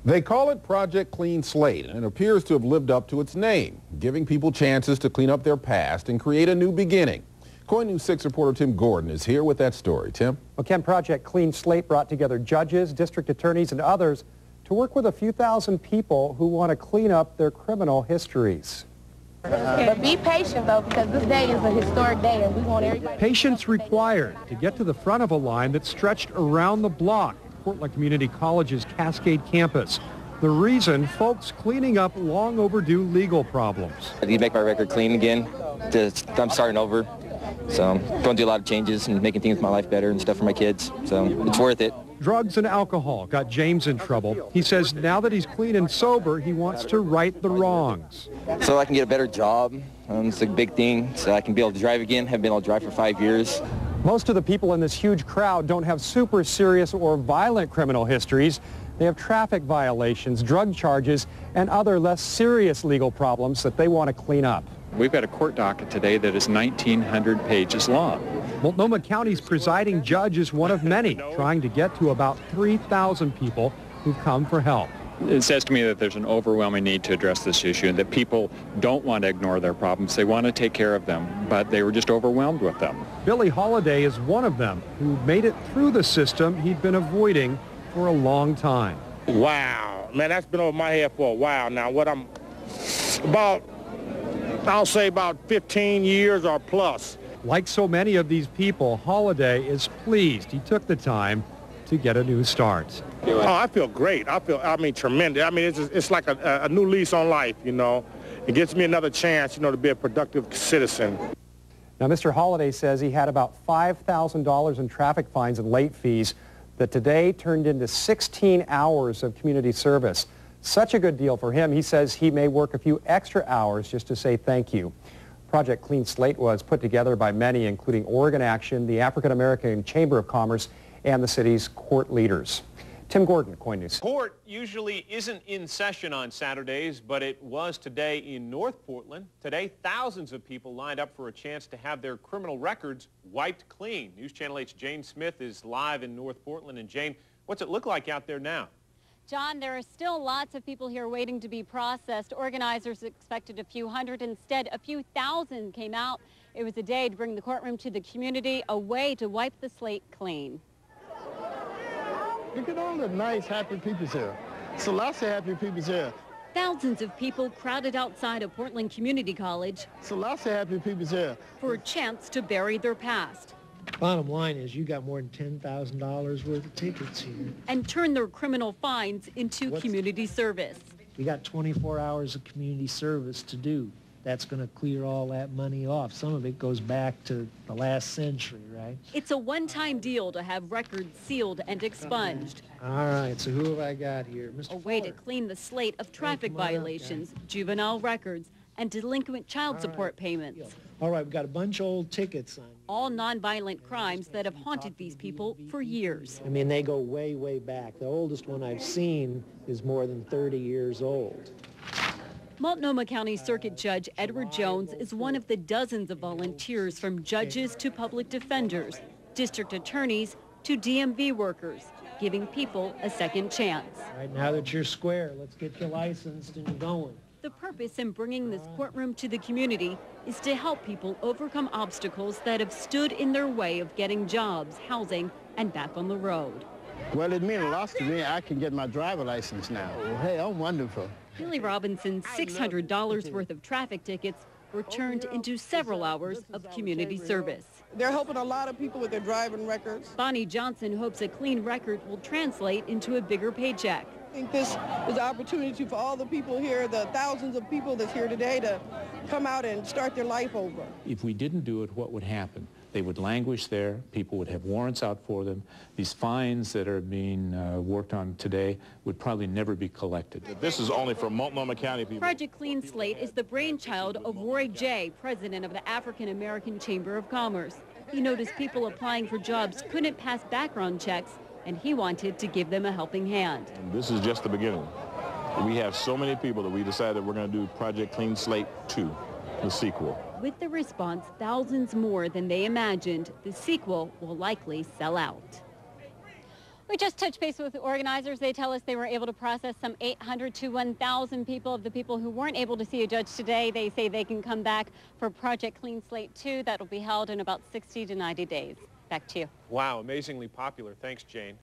They call it Project Clean Slate, and it appears to have lived up to its name, giving people chances to clean up their past and create a new beginning. KOIN News 6 reporter Tim Gordon is here with that story. Tim? Well, Ken, Project Clean Slate brought together judges, district attorneys, and others to work with a few thousand people who want to clean up their criminal histories. But be patient, though, because this day is a historic day, and we want everybody... Patience required to get to the front of a line that stretched around the block. Portland Community College's Cascade campus. The reason, folks cleaning up long overdue legal problems. I need to make my record clean again. I'm starting over. So I'm going to do a lot of changes and making things in my life better and stuff for my kids. So it's worth it. Drugs and alcohol got James in trouble. He says now that he's clean and sober, he wants to right the wrongs. So I can get a better job. It's a big thing. So I can be able to drive again. Haven't been able to drive for 5 years. Most of the people in this huge crowd don't have super serious or violent criminal histories. They have traffic violations, drug charges, and other less serious legal problems that they want to clean up. We've got a court docket today that is 1,900 pages long. Multnomah County's presiding judge is one of many, trying to get to about 3,000 people who've come for help. It says to me that there's an overwhelming need to address this issue and that people don't want to ignore their problems. They want to take care of them, but they were just overwhelmed with them. Billy Holliday is one of them who made it through the system he'd been avoiding for a long time. Wow, man, that's been over my head for a while now. What I'm about, I'll say about 15 years or plus. Like so many of these people, Holliday is pleased he took the time to get a new start. Oh, I feel great. I mean, tremendous. I mean, it's like a new lease on life, you know. It gives me another chance, you know, to be a productive citizen. Now, Mr. Holliday says he had about $5,000 in traffic fines and late fees that today turned into 16 hours of community service. Such a good deal for him, he says he may work a few extra hours just to say thank you. Project Clean Slate was put together by many, including Oregon Action, the African American Chamber of Commerce, and the city's court leaders. Tim Gordon, KOIN News. Court usually isn't in session on Saturdays, but it was today in North Portland. Today, thousands of people lined up for a chance to have their criminal records wiped clean. News Channel 8's Jane Smith is live in North Portland. And Jane, what's it look like out there now? John, there are still lots of people here waiting to be processed. Organizers expected a few hundred. Instead, a few thousand came out. It was a day to bring the courtroom to the community, a way to wipe the slate clean. Look at all the nice, happy people here. So lots of happy people here. Thousands of people crowded outside of Portland Community College. So lots of happy people here. For a chance to bury their past. Bottom line is you got more than $10,000 worth of tickets here. And turn their criminal fines into community service. We got 24 hours of community service to do. That's going to clear all that money off. Some of it goes back to the last century, right? It's a one-time deal to have records sealed and expunged. All right, so who have I got here? Mr. A way to clean the slate of traffic violations, juvenile records, and delinquent child support payments. All right, we've got a bunch of old tickets on. All nonviolent crimes that have haunted these people for years. I mean, they go way, way back. The oldest one I've seen is more than 30 years old. Multnomah County Circuit Judge Edward Jones is one of the dozens of volunteers, from judges to public defenders, district attorneys to DMV workers, giving people a second chance. All right, now that you're square, let's get you licensed and going. The purpose in bringing this courtroom to the community is to help people overcome obstacles that have stood in their way of getting jobs, housing, and back on the road. Well, it means a lot to me. I can get my driver license now. Hey, I'm wonderful. Billy Robinson's $600 worth of traffic tickets were turned into several hours of community service. They're helping a lot of people with their driving records. Bonnie Johnson hopes a clean record will translate into a bigger paycheck. I think this is an opportunity for all the people here, the thousands of people that's here today, to come out and start their life over. If we didn't do it, what would happen? They would languish there. People would have warrants out for them. These fines that are being worked on today would probably never be collected. This is only for Multnomah County people. Project Clean Slate is the brainchild of Roy Jay, president of the African American Chamber of Commerce. He noticed people applying for jobs couldn't pass background checks, and he wanted to give them a helping hand. This is just the beginning. We have so many people that we decided we're going to do Project Clean Slate 2, the sequel. With the response thousands more than they imagined, the sequel will likely sell out. We just touched base with the organizers. They tell us they were able to process some 800 to 1,000 people. Of the people who weren't able to see a judge today, they say they can come back for Project Clean Slate 2. That'll be held in about 60 to 90 days. Back to you. Wow, amazingly popular. Thanks, Jane.